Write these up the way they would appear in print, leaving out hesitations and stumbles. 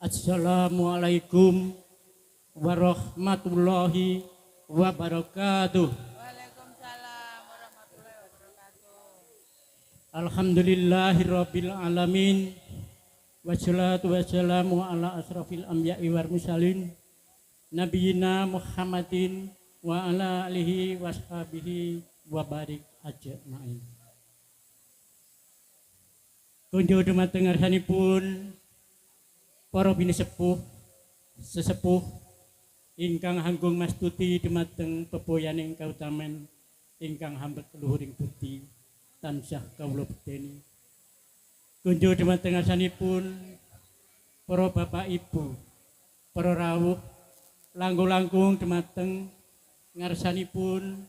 Assalamualaikum warahmatullahi wabarakatuh. Waalaikumsalam warahmatullahi wabarakatuh. Alhamdulillahirabbil alamin. Wassalatu wassalamu ala asrafil anbiya'i wal mursalin nabiyina Muhammadin wa ala alihi washabihi wa barik ajma'in. Kunjo dumateng ngarsanipun para bini sepuh sesepuh ingkang hanggung mastuti dumateng pepoyaning kautamen ingkang hambet luhuring bukti tansah kawula bedeni. Kunjo dumateng ngarsanipun para bapak ibu, para rawuh langkung-langkung dumateng ngarsanipun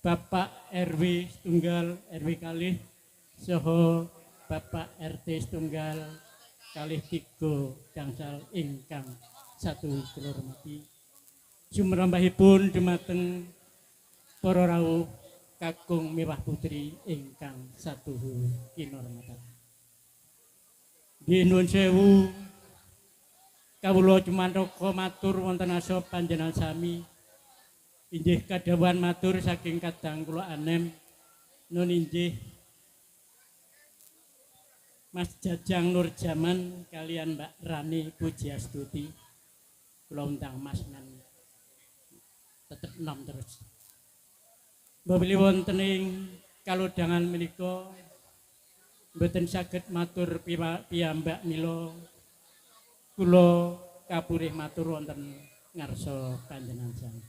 Bapak RW setunggal RW kalih saha Bapak RT setunggal kalih 3 gangsal ingkang satu kula hormati. Sumrambahipun dumateng para rawuh kakung Mewah Putri ingkang satu kinurmatan. Nggih nuwun sewu kawula cumantaka matur wonten asa panjenengan sami. Inggih kadhawuhan matur saking kadang kula anem nun inggih Mas Jajang Nur Jaman kalian Mbak Rani Pujiastuti. Kula undang Mas nan tetep nom terus. Mbabili wonten ing kalodhangan menika mboten saged matur piyambak mila kula kapurih matur wonten ngarsa panjenengan sami.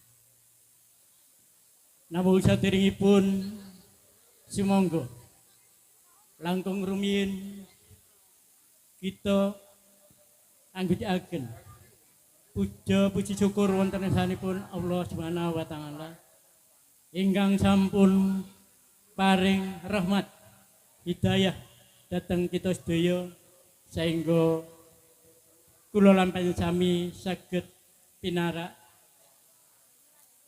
Namung saderengipun sumangga langkung rumiyin kita anggitaken puja puji syukur wonten sanipun Allah Subhanahu wa taala ingkang sampun paring rahmat hidayah dhateng kita sedaya sehingga kula lan panjenengan sami saged pinarak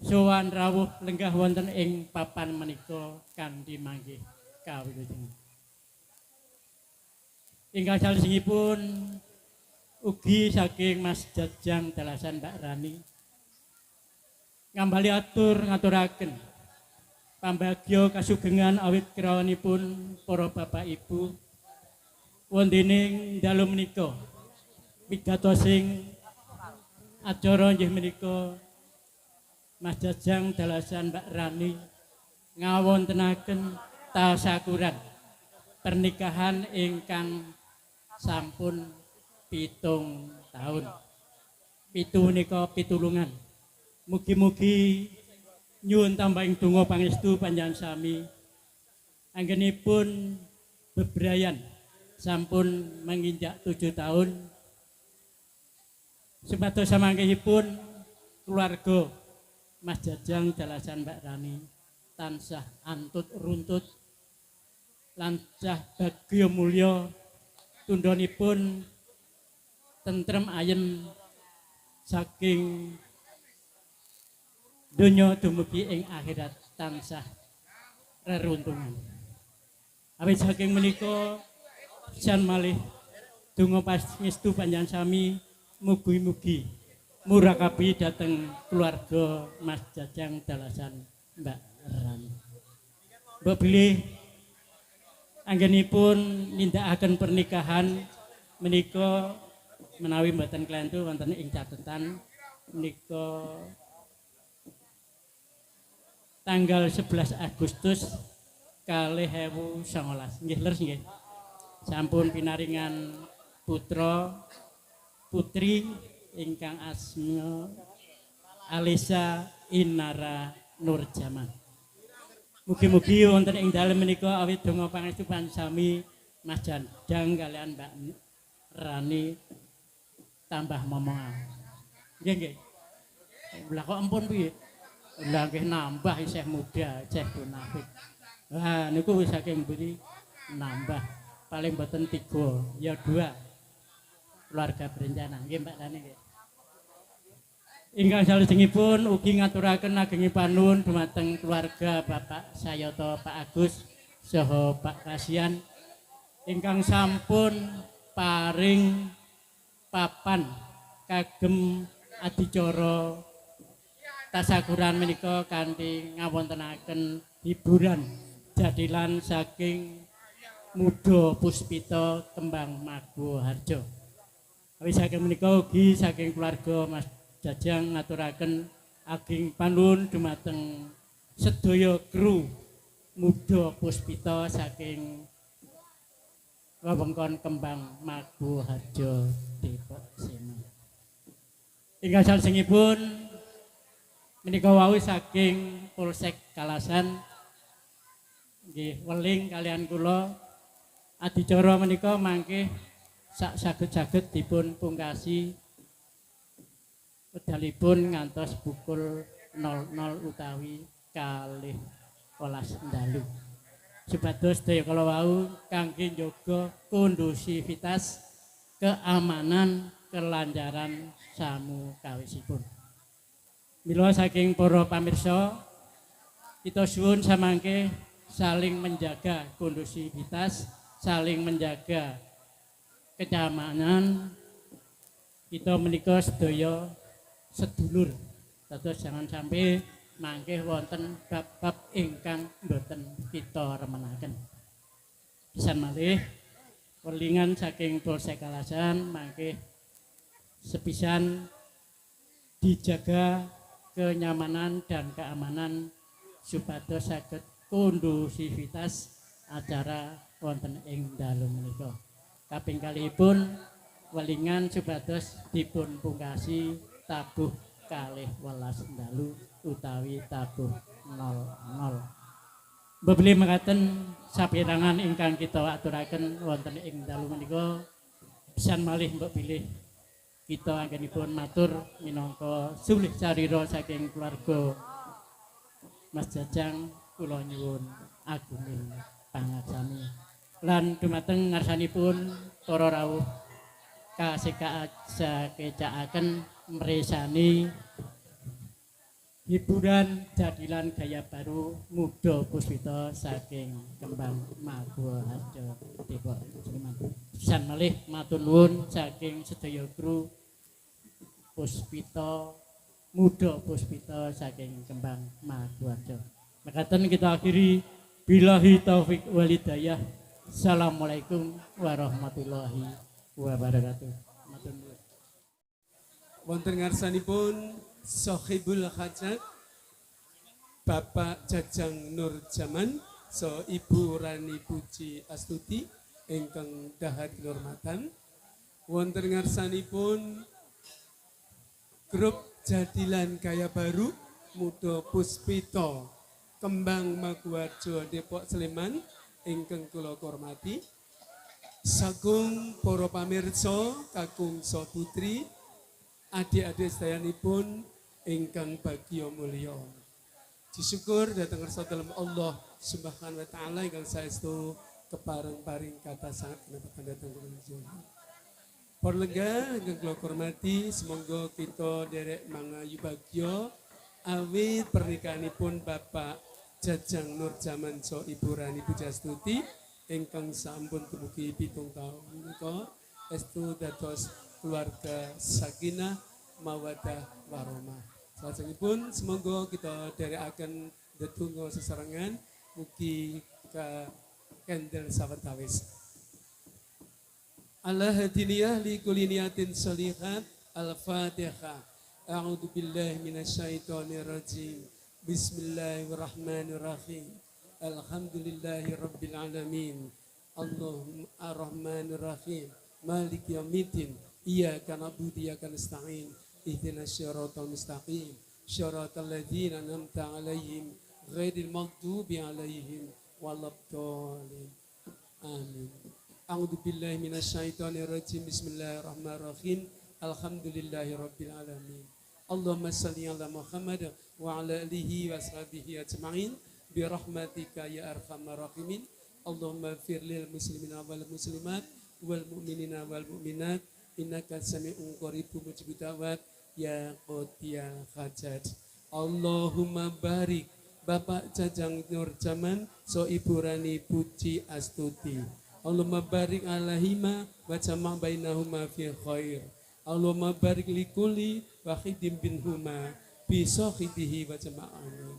sowan rawuh lenggah wonten ing papan menika kanthi manggih kawilujengan. Ingkang salajengipun ugi saking Mas Jajang dalasan Mbak Rani ngambali atur ngaturaken pambagya kasugengan awit krawanipun para bapak ibu wonten ing dalu menika wigatosing acara inggih menika Mas Jajang dalasan Mbak Rani ngawontenaken tasyakuran pernikahan ingkang sampun 7 tahun. 7 nika pitulungan. Mugi-mugi nyuwun tambahing donga pangestu panjenengan sami. Anggenipun bebrayan sampun menginjak 7 tahun. Supados samanggihipun keluarga Mas Jajang dalasan Mbak Rani tansah antut runtut lancah bagya mulya tundhonipun tentrem ayem saking donya dumugi ing akhirat tansah reruntungan. Awit saking menika jan malih donga pangestu panjenengan sami mugi-mugi murakabi dhateng keluarga Mas Jajang dalasan Mbak Rani. Mbok bilih anggenipun nindakaken pernikahan menika menawi mboten klentu wonten ing catetan menika tanggal 11 Agustus 2019 nggih leres nggih. Sampun pinaringan putra putri ingkang asma Alisa Inara Nur Jaman. Mugi-mugi wonten ing dalem menika awit donga pangestu sami Mas Jajang kalian Mbak Rani tambah momongan. Nggih nggih. Lah kok ampun piye? Lah nggih nambah isih muda, isih bonafit. Wah niku wis saking mburi nambah paling mboten 3 ya 2 keluarga berencana. Nggih Mbak Rani nggih. Ingkang salajengipun ugi ngaturaken ageng panuwun dumateng keluarga Bapak Sayata Pak Agus saha Pak Kasian ingkang sampun paring papan kagem adicara tasakuran menika kanthi ngawontenaken hiburan jadilan saking Muda Puspita Kembang Maguwarjo. Awit saking menika ugi saking keluarga Mas Jajang ngaturaken ageng panuwun dumateng sedaya kru Muda Puspita saking wewengkon Kembang Maguwarjo Depok Sema. Ingkang salajengipun menika wau saking Polsek Kalasan nggih weling kalian kula adicara menika mangke saged-saged dipun pungkasi wedalipun ngantos pukul 00 utawi kalih 12 dalu. Supados daya kala wau kangge njaga kondusivitas, keamanan, kelancaran samu kawisipun. Mila saking para pamirsa kita suwun samangke saling menjaga kondusivitas, saling menjaga kenyamanan. Kita menika sedaya sedulur. Dados jangan sampai mangke wonten bab-bab ingkang boten kita remenaken. Pisan malih welingan saking Polsek Kalasan mangke sepisan dijaga kenyamanan dan keamanan supados saged kondusivitas acara wonten ing dalu menika. Kaping kalihipun welingan supados dipun pungkasi tabuh kalih 12 dalu utawi tabuh 00. Bebeli mekaten sapirangan ingkang kita aturaken wonten ing dalu menika pisan malih mbok pilih kita anggenipun matur minangka sulih carira saking keluarga Mas Jajang kula nyuwun agunging pangarsani lan dumateng ngarsanipun para rawuh kekecakaken mresani hiburan jadilan gaya baru Muda Puspita saking Kembang Maguwarjo Depok Sleman. Pisan malih matur nuwun saking sedaya kru Puspita Muda Puspita saking Kembang Maguwarjo. Mekaten kita akhiri billahi taufik walhidayah. Assalamualaikum warahmatullahi wabarakatuh. Matur nuwun. Wonten ngarsanipun Sohibul Hajat Bapak Jajang Nur Jaman so Ibu Rani Puji Astuti ingkang dahat kehormatan. Wonten ngarsanipun grup Jadilan Gaya Baru Muda Puspita Kembang Maguwarjo Depok Sleman ingkang kula hormati. Sagung para pamirsa kakung saputri adik-adik sedayanipun ingkang bagya mulya. Disyukur dhateng ngarsa dalem Allah Subhanahu wa taala ingkang saestu kepareng-paring kata sangat kinepatan dhateng kula njenengan. Para lenggah ingkang kula hormati, semoga kita derek mangayu bagya awit pernikahanipun Bapak Jajang Nur Jaman so Ibu Rani Puji Astuti ingkang sampun dumugi 7 taun menika estu dados keluarga sakinah mawaddah warahmah. Salajengipun semoga kita dherekaken ndedonga sesarengan mugi ka kendel sawetawis. Allah hadiniyah li kulli niyatin sholihat. Al-Fatihah. A'udzu billahi minasyaitonir rajim. Bismillahirrahmanirrahim. Alhamdulillahi rabbil alamin. Allahumma ar-rahmanir rahim. Malik yaumiddin. Iyyaka na'budu wa iyyaka nasta'in. Ihdinas siratal mustaqim. Siratal ladzina an'amta 'alaihim ghairil maghdubi 'alaihim waladdallin. Amin. A'udzu billahi minasyaitonir rajim. Bismillahirrahmanirrahim. Alhamdulillahi rabbil alamin. Allahumma shalli ala Muhammad wa ala alihi wa sahbihi ajma'in bi rahmatika ya arhamar rahimin. Allahumma ighfir lil muslimina wal muslimat wal mu'minina wal mu'minat innaka sami'un qaribun mujibud da'wat ya qadiyal hajat. Allahumma barik Bapak Jajang Nur Jaman so Ibu Rani Puji Astuti. Allahumma barik alaihima wa jama' bainahuma fi khair. Allahumma barik li kulli wahidim binhuma bi sahibihi wa jama'amin.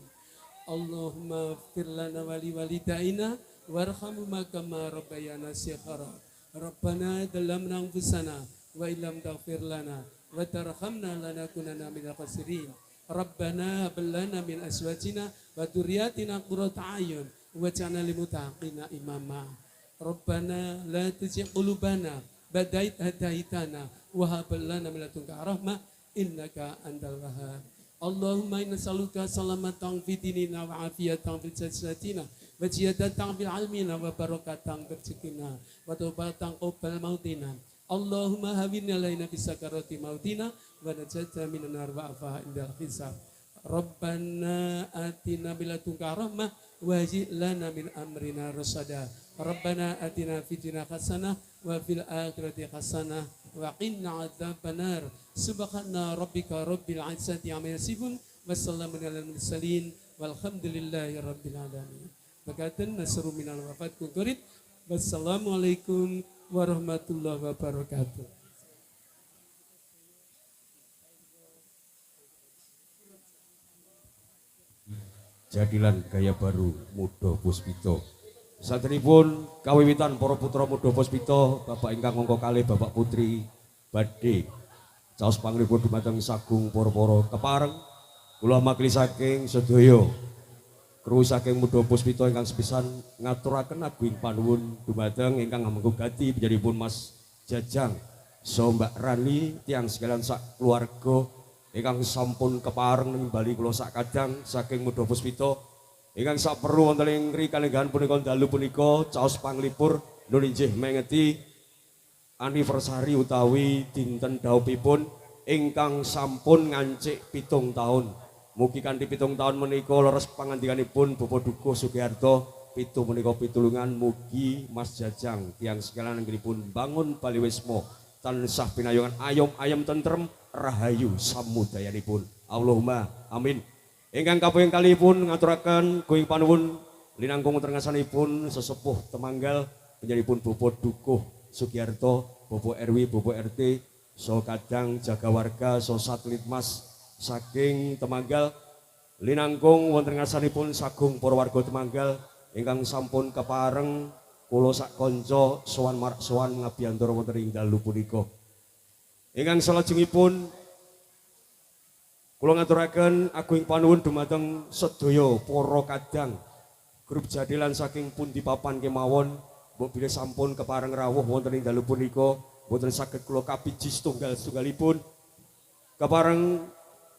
Allahumma fir lana wa li walidaina warhamhuma kama rabbayana shighara. Rabbana dalamna anfusana wa illam taghfir lana wa tarhamna lanakunanna minal khasirin. Rabbana hab lana min azwajina wa dzurriyyatina qurrata a'yun waj'alna lil muttaqina imama. Rabbana la tuzigh qulubana ba'da idh hadaitana wa hab lana min ladunka rahmah innaka antal wahhab. Allahumma inna nas'aluka salamatan fi dinina wa afiyatan fi jasadina wa ziyadatan fil ilmina wa barakatan fi rizqina wa taubatan qabla mautina. Allahumma hawwin alaina fi sakarati mautina wa najatna minan nar wa afa indal hisab. Rabbana atina min ladunka rahmah wa hayyi' lana min amrina rasada. Rabbana atina fid dunya hasanah wa fil akhirati hasanah wa qina adzabannar. Subhana rabbika rabbil izzati amma yasifun wa salamun alal mursalin walhamdulillahi rabbil alamin. Bakaten nasru minal wafat kukurit. Wassalamualaikum warahmatullahi wabarakatuh. Jadilan gaya baru Muda Puspito. Saderipun kawiwitan para putra Muda Puspito, Bapak ingkang angka kalih Bapak Putri badhe caos pangripun dumateng sagung para-para kepareng kula makili saking sedaya kru saking Muda Puspito ingkang sepisan ngaturaken agung panuwun dumateng ingkang ngamengku gati panjenenganipun Mas Jajang so Mbak Rani tiang sekalian sak keluarga ingkang sampun kepareng nimbali kula sak kadang saking Muda Puspito ingkang saperlu wonten ing kalenggahan punika dalu punika caos panglipur nun inggih mengeti anniversary utawi dinten daupipun ingkang sampun ngancik 7 tahun. Mugi kanthi 7 tahun menika leres pangandikanipun Bapak Dukuh Sugiharto 7 menika pitulungan mugi Mas Jajang tiang sekalian anggenipun bangun Baliwismo tansah pinayungan ayom tentrem rahayu samudayanipun. Allahumma amin. Ingkang kaping kalihipun ngaturaken kuing panuwun linangkung tengasanipun sesepuh temanggal panjenenganipun Bapak Dukuh Sugiharto, Bapak RW, Bapak RT, so kadang jaga warga, so satelit mas saking Temanggal linangkung wonten ngasanipun sagung para warga Temanggal ingkang sampun kepareng kula sak kanca sowan ngabiyantara wonten ing dalu punika. Ingkang salajengipun kula ngaturaken agung panuwun dumateng sedaya para kadang grup jadilan saking pundi papan kemawon. Mbok bilih sampun kepareng rawuh wonten ing dalu punika boten saged kula kapiji setunggalipun kepareng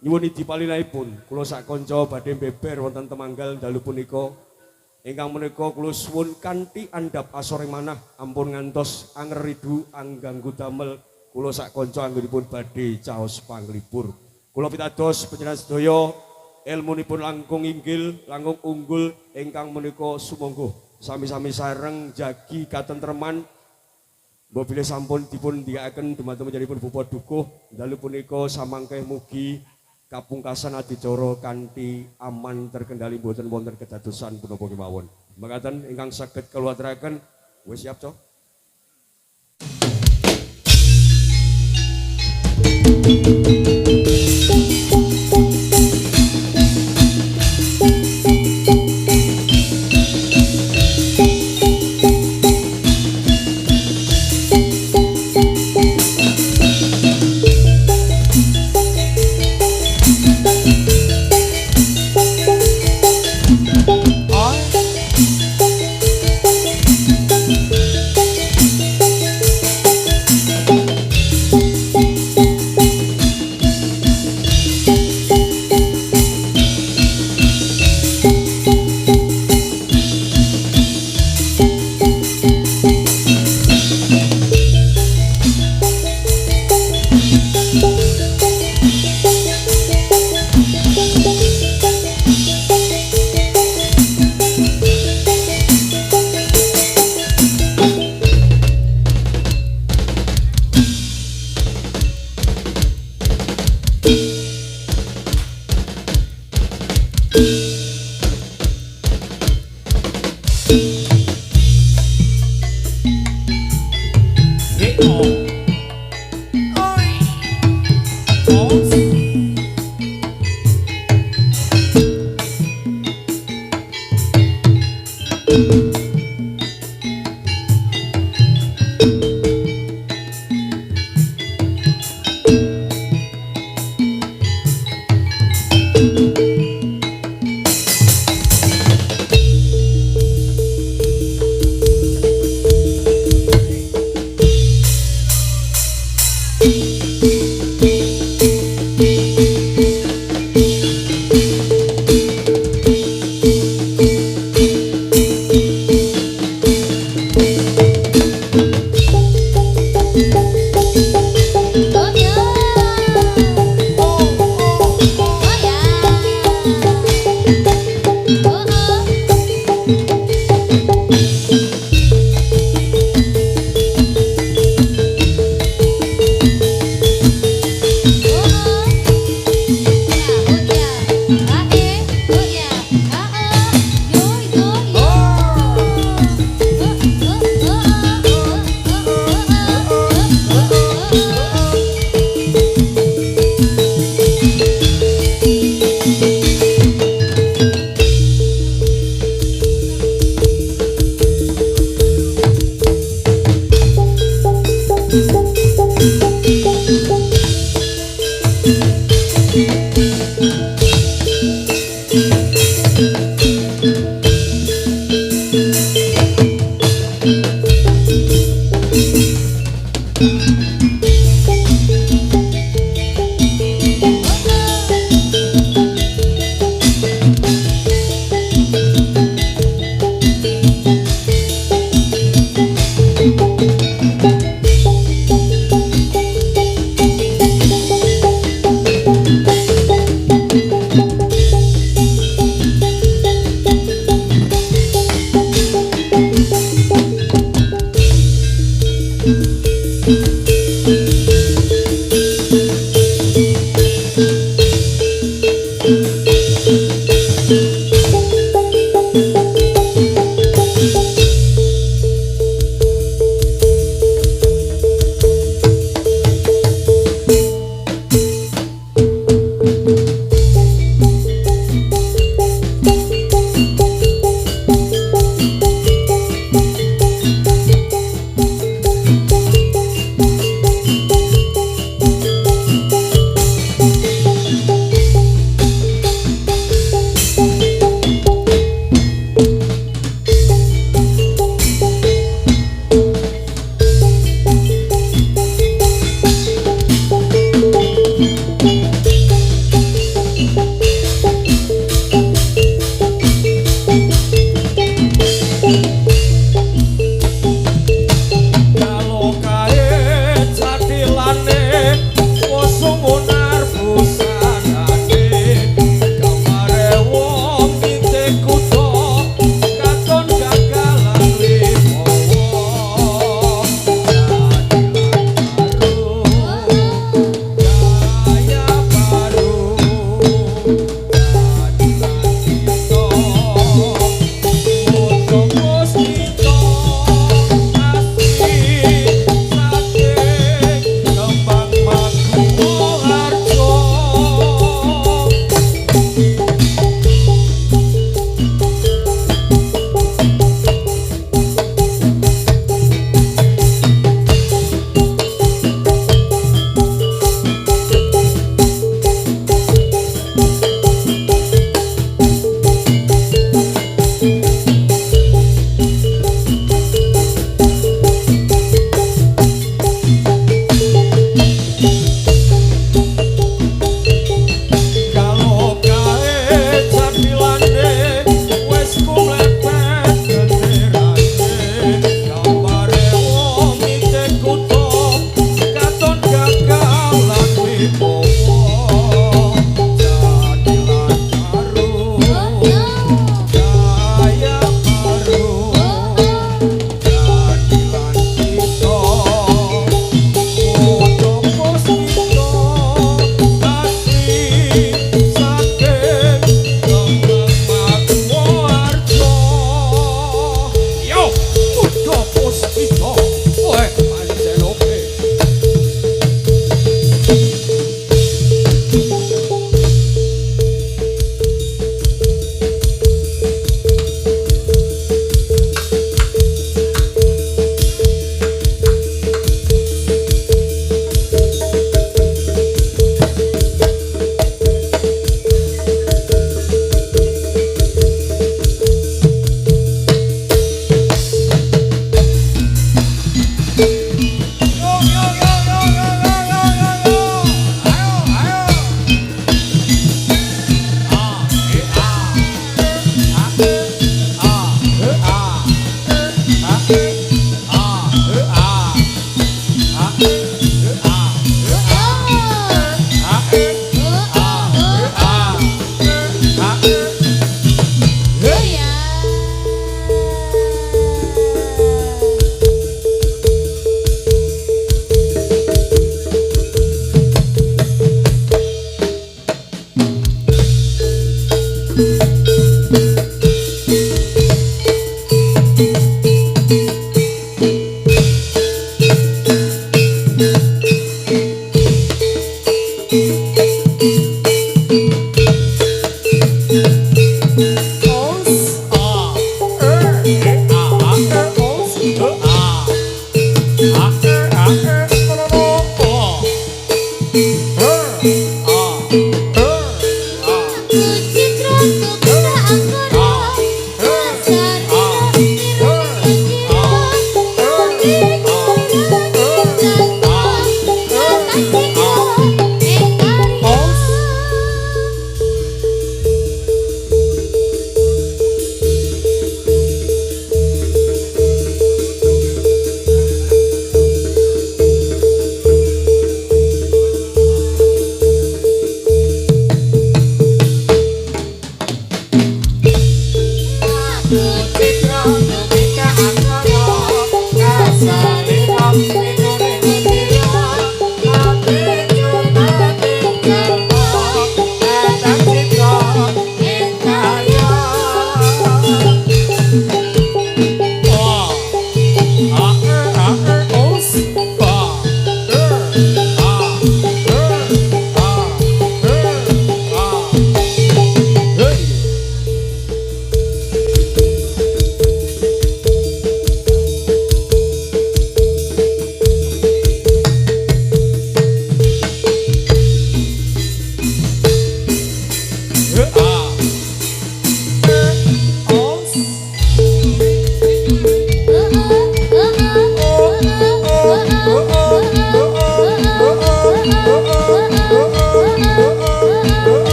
nyuwun idipalilahipun kula sak kanca badhe beber wonten Temanggal dalu punika ingkang menika kula suwun kanthi andhap asore manah ampun ngantos angeridu angganggu damel kula sak kanca anggenipun badhe caos panglipur kula pitados panjenengan sedaya ilmunipun langkung inggil langkung unggul ingkang menika sumangga sami-sami sareng jagi katentreman mbok bilih sampun dipun ndikaken dumateng panjenenganipun Bapak Dukuh dalu punika samangke mugi kapungkasan adicara kanthi aman terkendali boten wonten kedadosan punapa kemawon. Mekaten ingkang saged kula aturaken wis siap, Cok?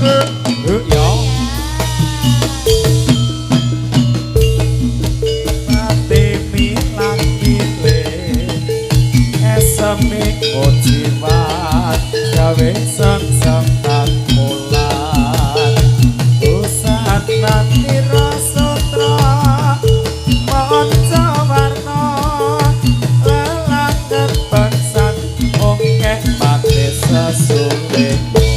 Ya mati milang mile esemi mojiwan gawe sang tak mulan usahan nanti rasutra monco warna lelangan bangsan ongkeh mati sesulimo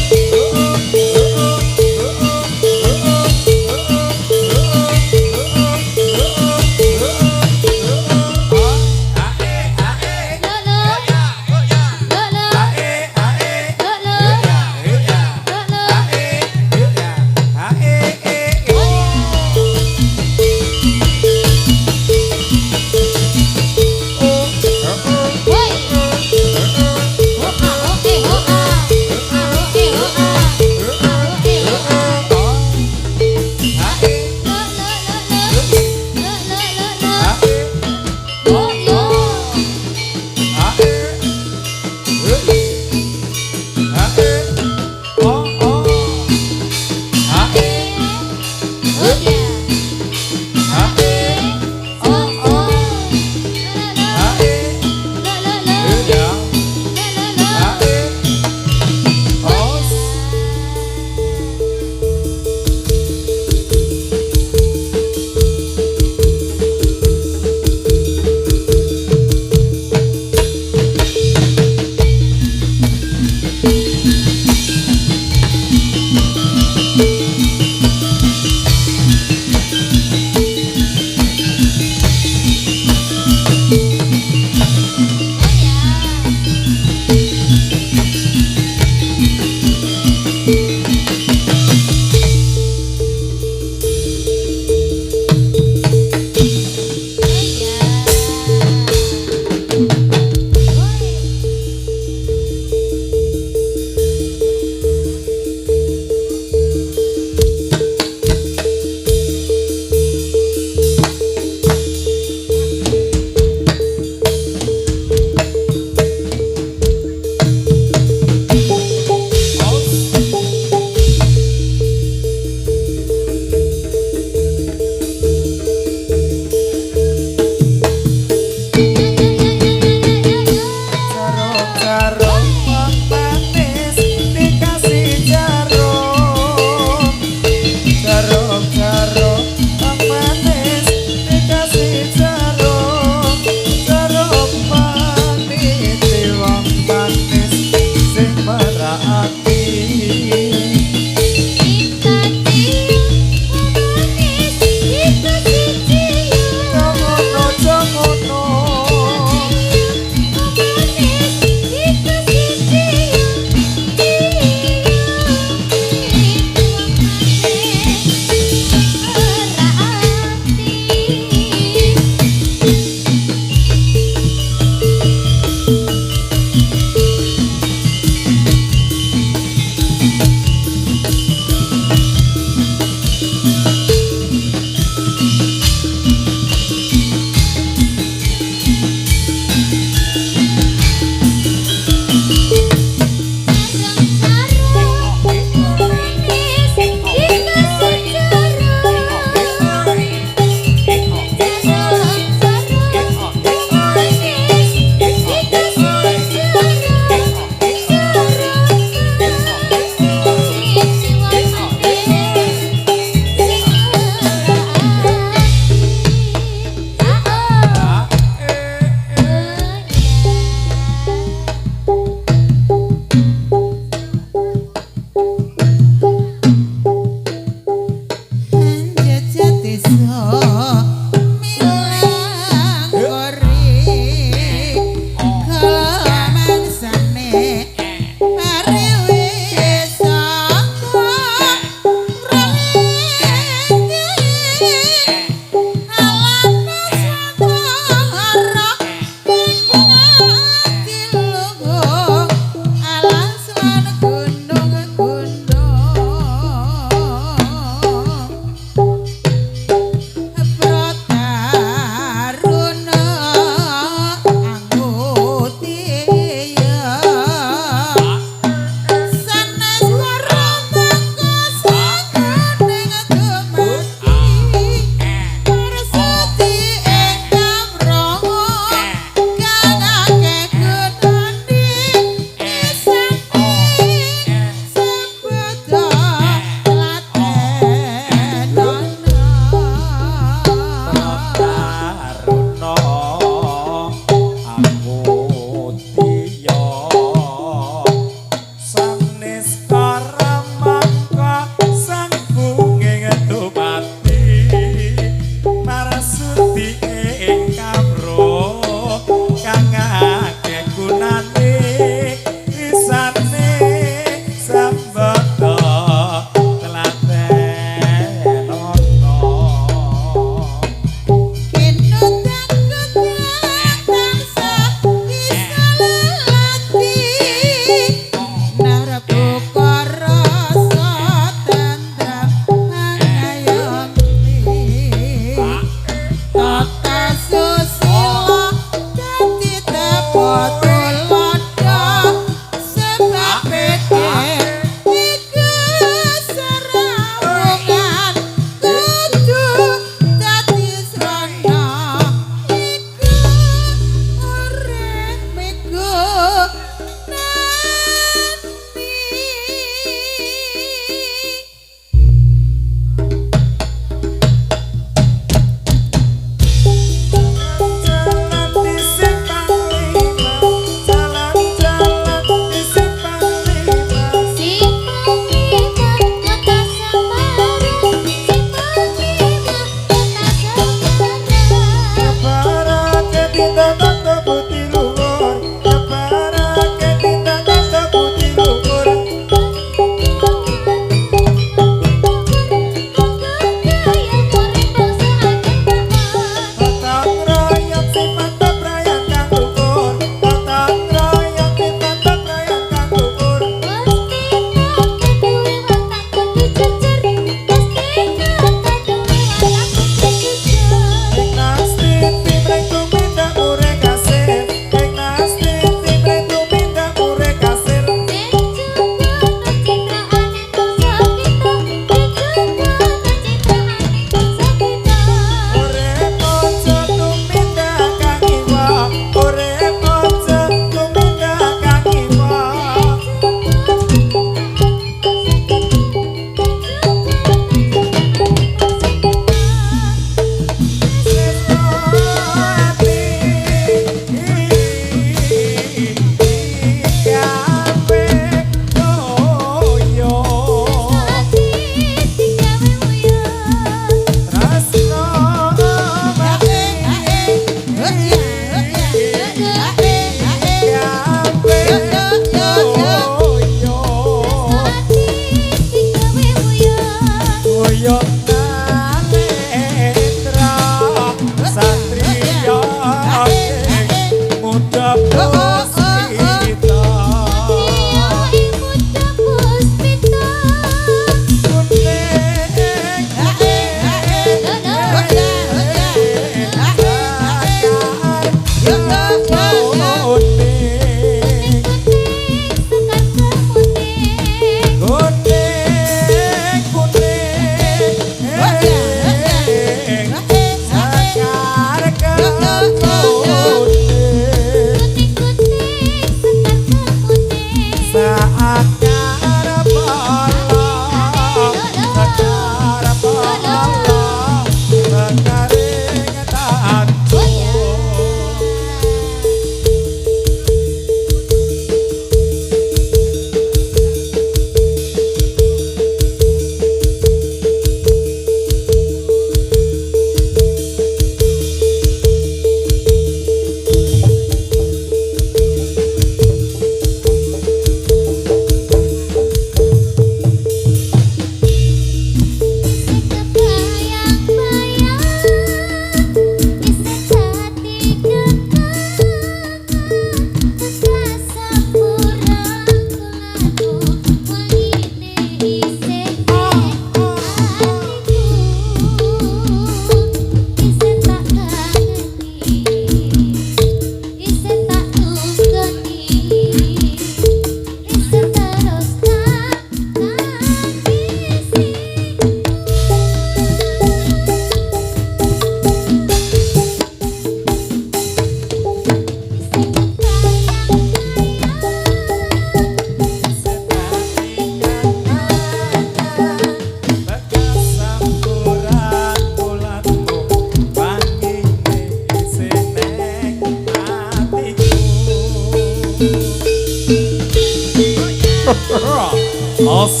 Os.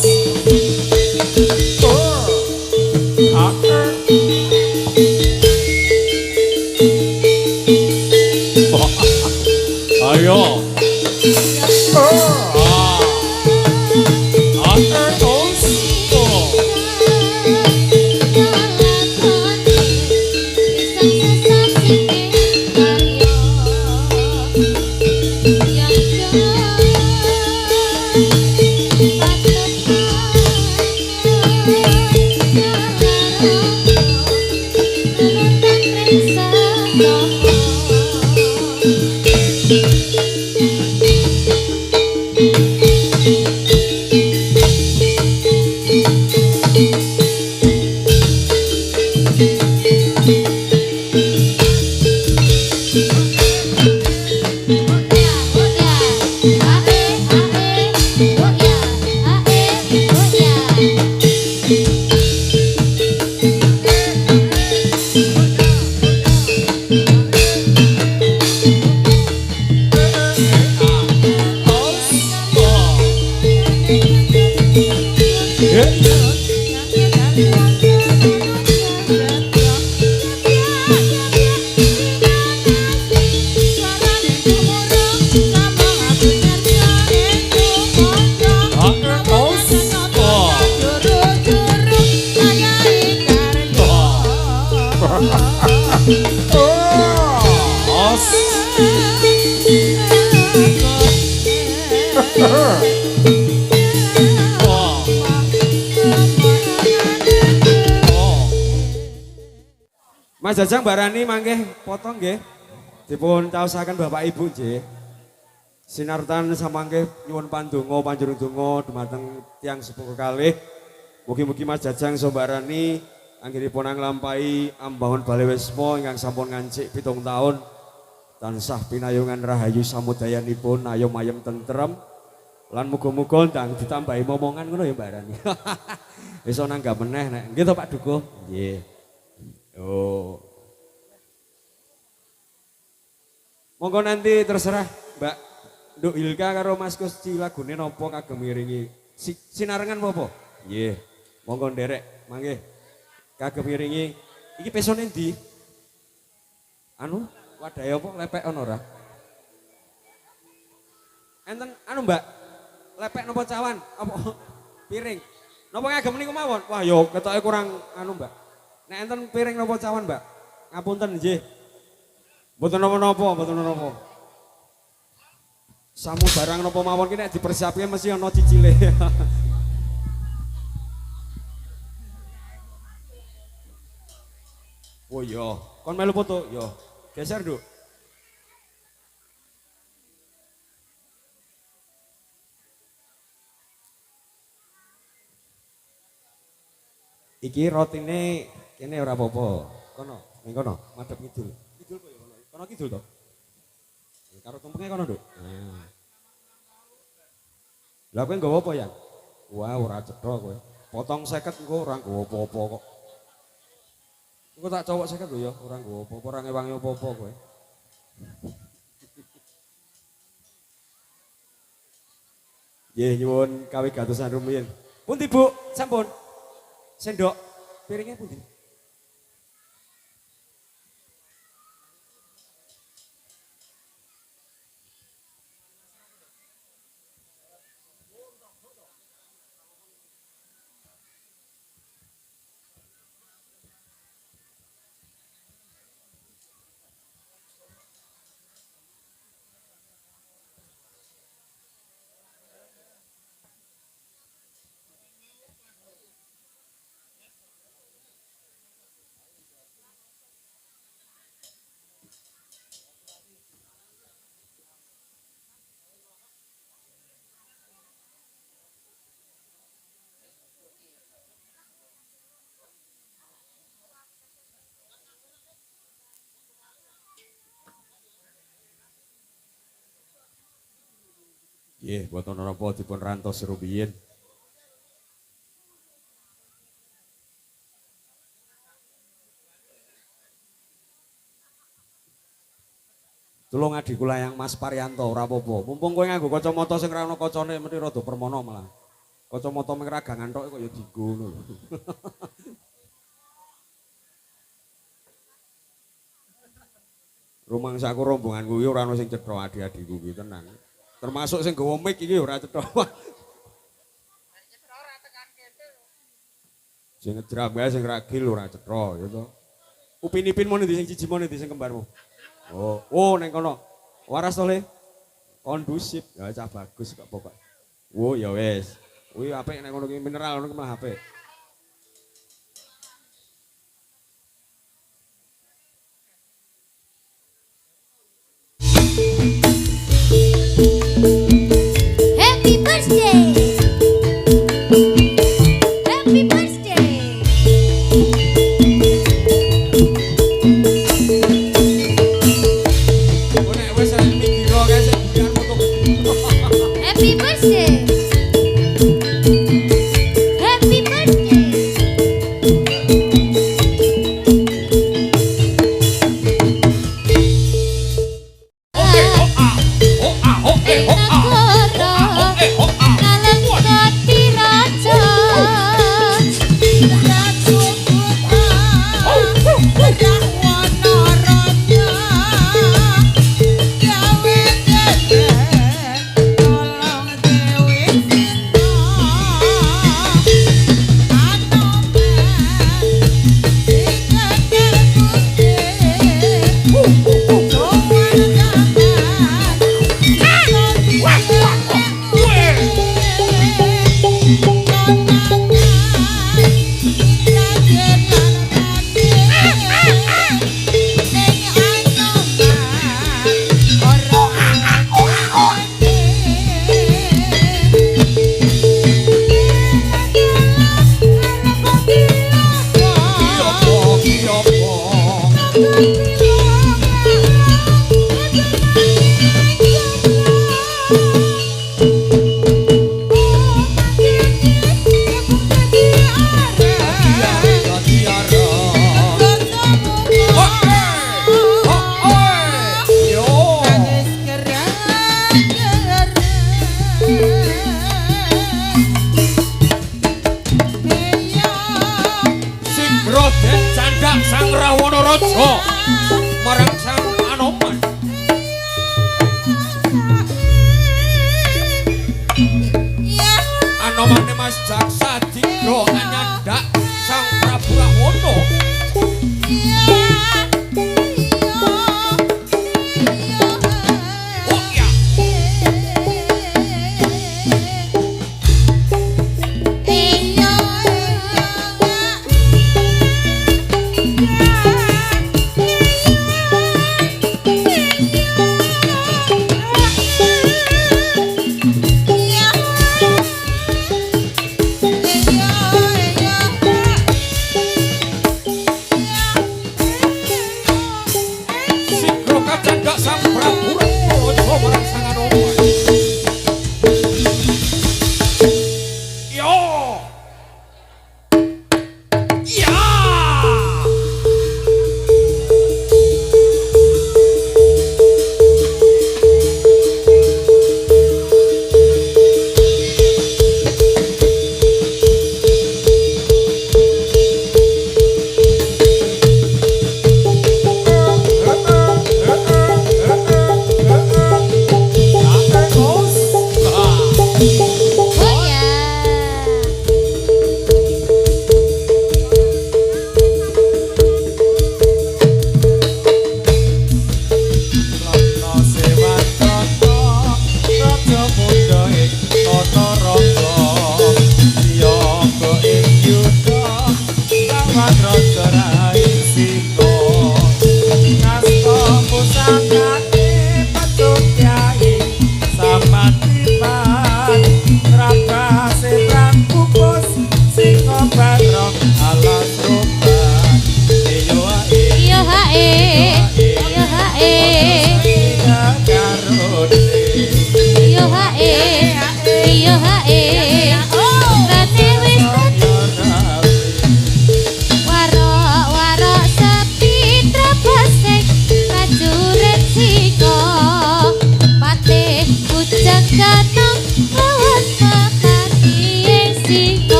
Aker. Ayo. Aker os. Mas Jajang barani mangke potong nggih. Dipun caosaken Bapak Ibu nggih. Sinartan samangke nyuwun pandonga panjenengan donga dumateng tiyang sepuh kalih. Mugi-mugi Mas Jajang sombarani anggenipun nglampahi ambangun Balewisma ingkang sampun ngancik 7 taun. Tansah pinayungan rahayu samudayanipun ayom ayem tentrem. Lan muga-muga ndang ditambahi momongan ngono ya Mbak Rani. Wis ana nanggap meneh nek nggih to Pak Dukuh. Nggih. Oh. Monggo nanti terserah Mbak Nduk Hilka karo Mas Kusci lagune napa kagem ngiringi sinarengan apa? Nggih. Monggo nderek mangke. Kagem ngiringi iki pesone ndi? Anu wadahe apa lepek ana ora? Enten anu Mbak lepek napa cawan? Apa piring? Napa ngagem niku mawon? Wah yo ketoke kurang anu Mbak. Nek enten piring napa cawan, Mbak? Ngapunten nggih. Mboten napa-napa, mboten napa. Samu barang napa mawon ki nek dipersiapke mesti ana cicile. Oh iya, kon melu foto, yo. Geser, Nduk. Iki rotine kene ora apa-apa. Kono, ning kono, madhep kidul. Kidul kok ya kono. Kono kidul to? Karo tumpenge kono, Nduk. Nah. Lah kowe nggawa apa, Yang? Wah, ora cetha kowe. Potong 50 engko ora nggawa apa-apa kok. Engko tak cowok 50 lho ya, ora nggawa apa-apa, ora ngewangi apa-apa kowe. Nggih, nyuwun kawigatosan rumiyin. Pundi, Bu? Sampun. Sendok piringnya pundi? Nggih, boten napa dipun rantos rumiyin. Tulung adi kula yang Mas Paryanto ora apa-apa. Mumpung kowe nganggo kacamata sing ra ono kacane mesti rada permono malah. Kacamata ming ragangan tok kok ya dienggo ngono lho. Rumangsaku rombongan kuwi ora ono sing cetha adik-adikku kuwi tenang. Termasuk sing gawa mic iki ora cetha. Sing ngejram wae sing ragil ora cetha ya to. Upin-ipin mau ndi sing siji mau ndi sing kembarmu? Oh neng kono. Waras to Le? Kondusif. Ya cah bagus kok pokok. Oh ya wis. Kuwi apik nek ngono ki mineral ngono ki malah apik. Happy birthday! Happy birthday! Oh nek wis mikiro kae sing biar foto. Happy birthday! Happy birthday! Raden Candhak Sang Rawana Raja marang Sang Anoman. Anomane Mas Jaksa Dinggo nyandak Sang Prabu Rahwana. Oh ya. Sigra kacandhak Sang Prabu Raja marang Sang Anoman. Yo. Ya.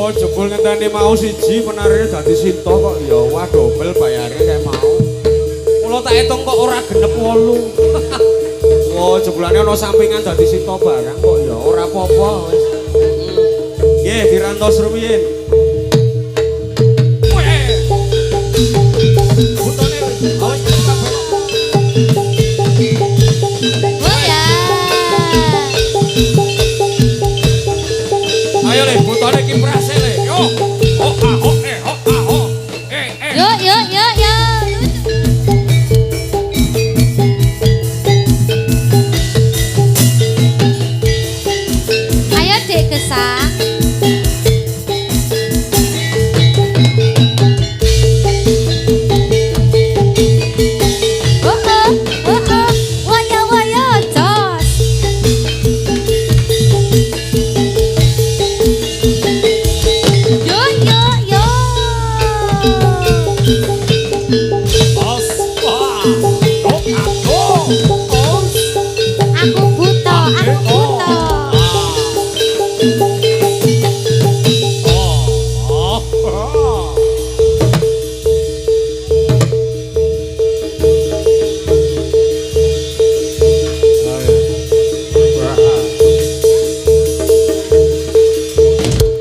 Oh, jebul ngenteni mau siji penarine dadi Sinta kok ya wah dobel bayare kayak mau. Mula tak hitung kok ora genep 8. Oh, jebulane ana sampingan dadi Sinta barang kok ya ora apa-apa wis. Nggih, dirantos rumiyin. Butone awas kabeh. Oh ya. Ayo le, butone kiprase le. Yo. Oh ah oh eh oh ah oh. Yo yo yo yo. Ayo Dek Gesang. Waya waya jos. Yo yo yo. Aku buta, aku buta.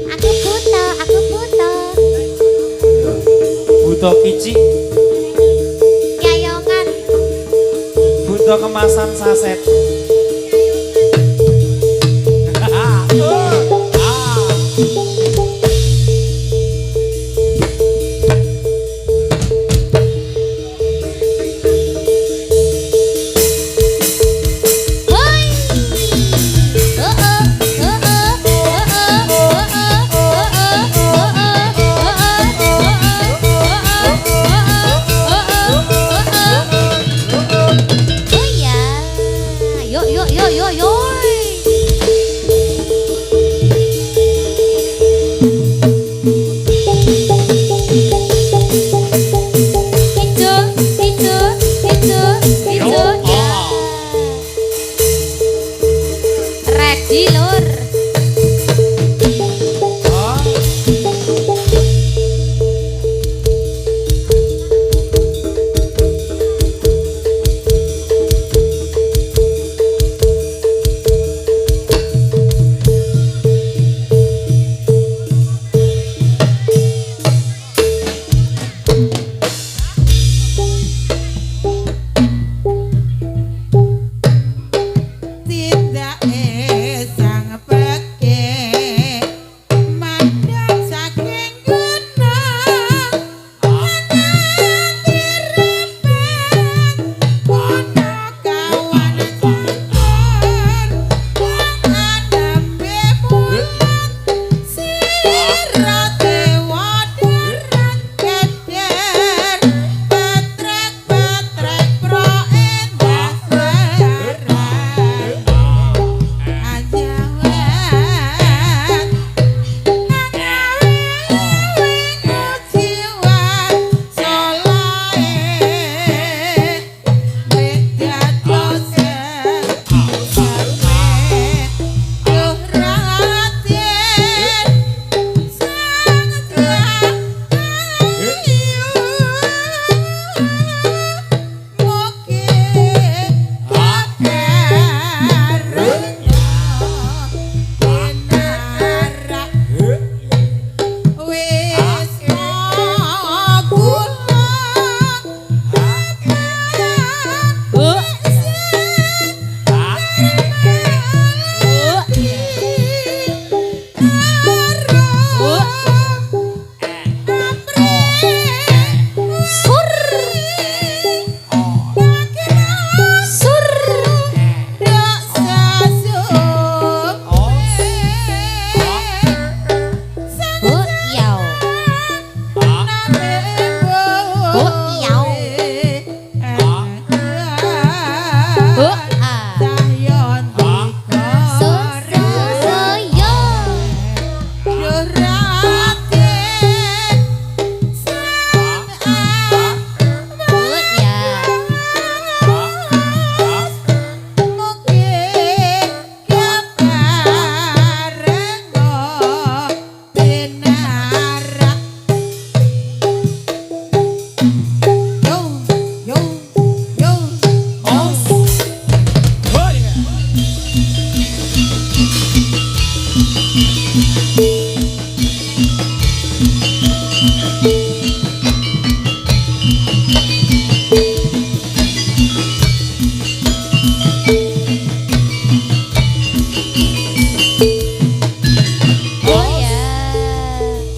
Aku buta, aku buta. Buta kicik, Yayongan. buta kemasan saset. Hoi. Oh ya. Yo Oh ya.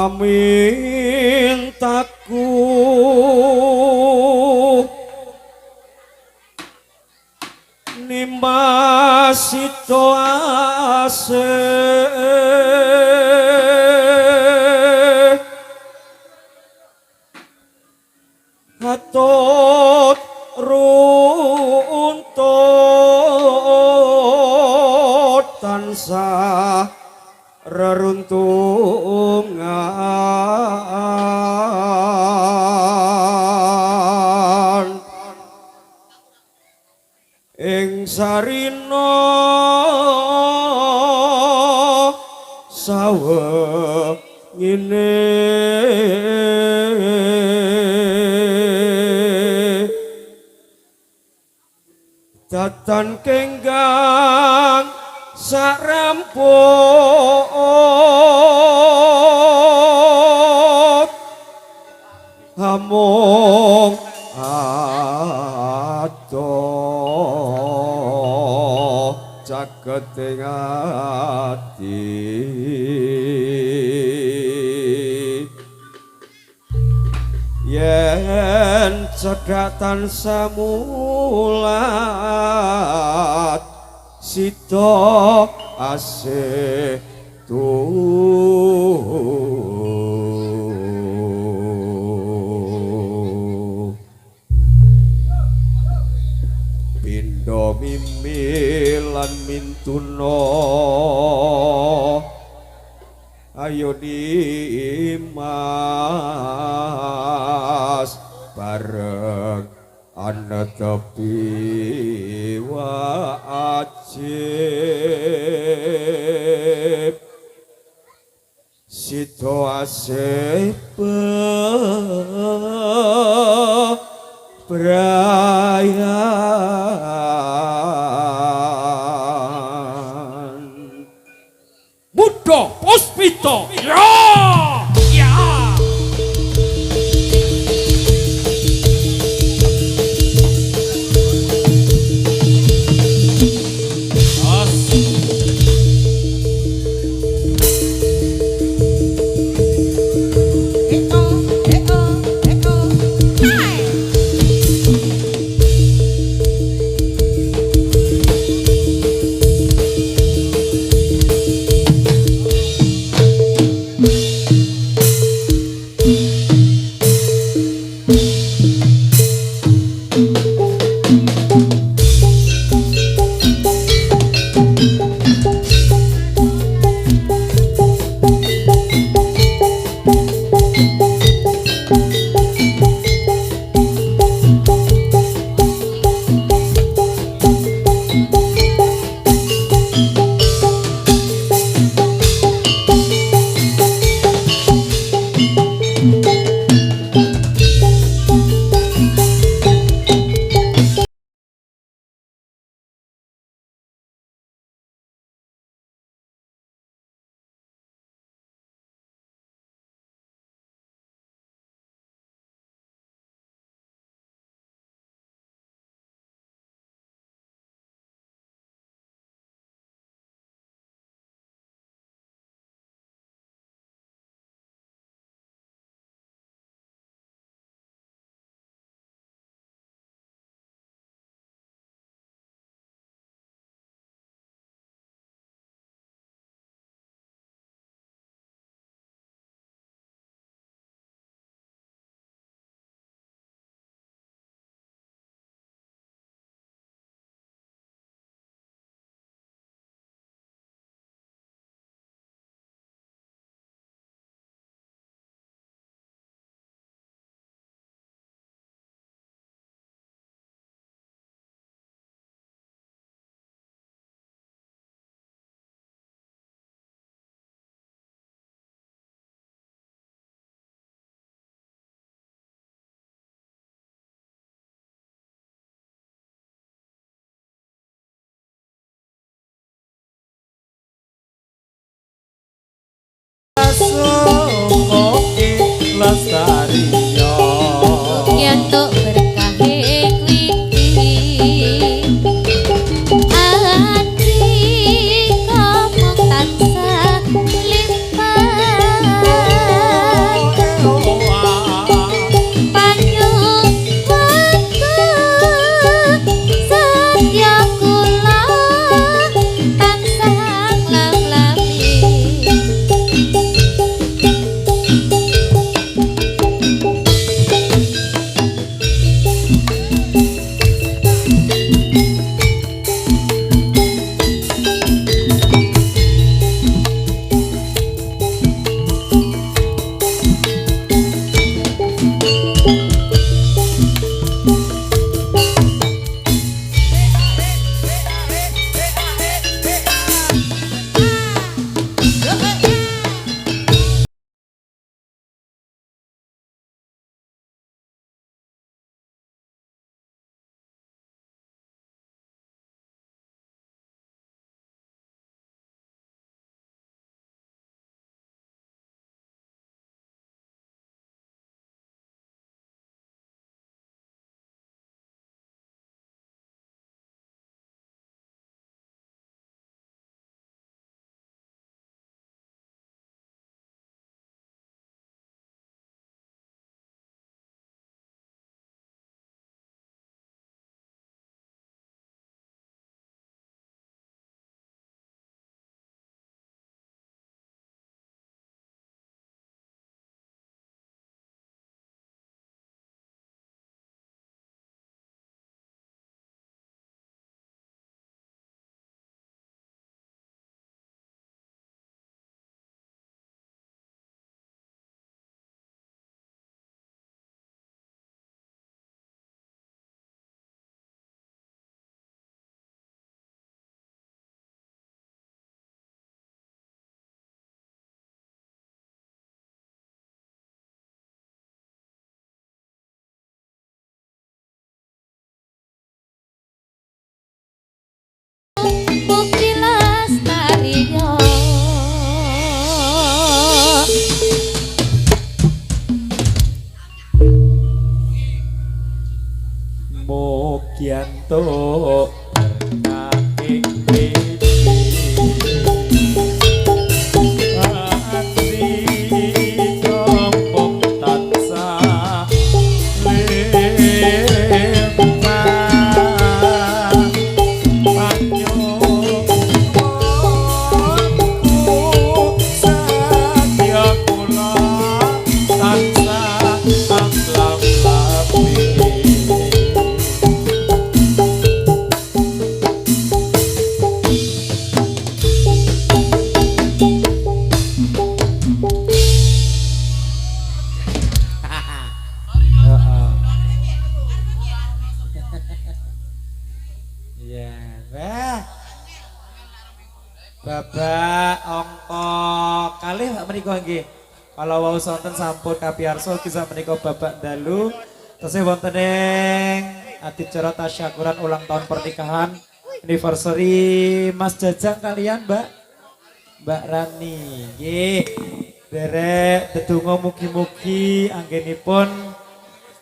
pamintaku nimbasi toase hatut runtut tansah reruntungan ing sarina sawengine datan kenggang sarampok hamung adoh caketing ati yen cedhak tansah mulat sida asih pindha mimilan mintuna ayo dimas bareng ana tepi wajib situasi bebrayan Muda Puspito. Ya, ya. Putri Lestari yo. Mugianto saking Bapak angka kalih sak menika nggih. Kalau wau sonten sampun kapiyarsa kisah menika Bapak dalu tesih wonten ing adicara tasyakuran ulang tahun pernikahan anniversary Mas Jajang kalian Mbak Rani. Nggih. Derek dedonga mugi-mugi anggenipun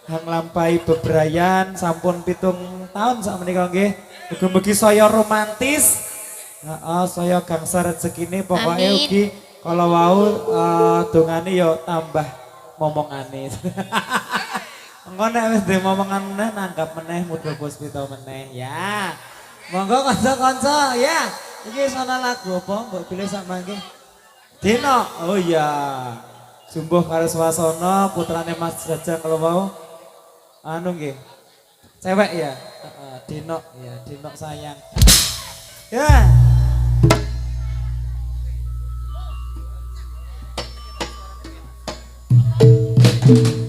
nglampahi bebrayan sampun 7 tahun sak menika nggih. Mugi-mugi saya romantis. Saya gangsa rezekine pokoknya ugi kalau wau dongane yo tambah momongane. Engko nek wis dhe momongan meneh nanggap meneh Muda Puspita meneh ya. Monggo kanca-kanca ya. Iki ana lagu apa mbok pilih sak mangke? Dino. Oh iya. Jumbuh karo swasana putrane Mas Jajang kalau wau anu nggih. Cewek ya. Dino ya, Dino sayang. Ya. Thank you.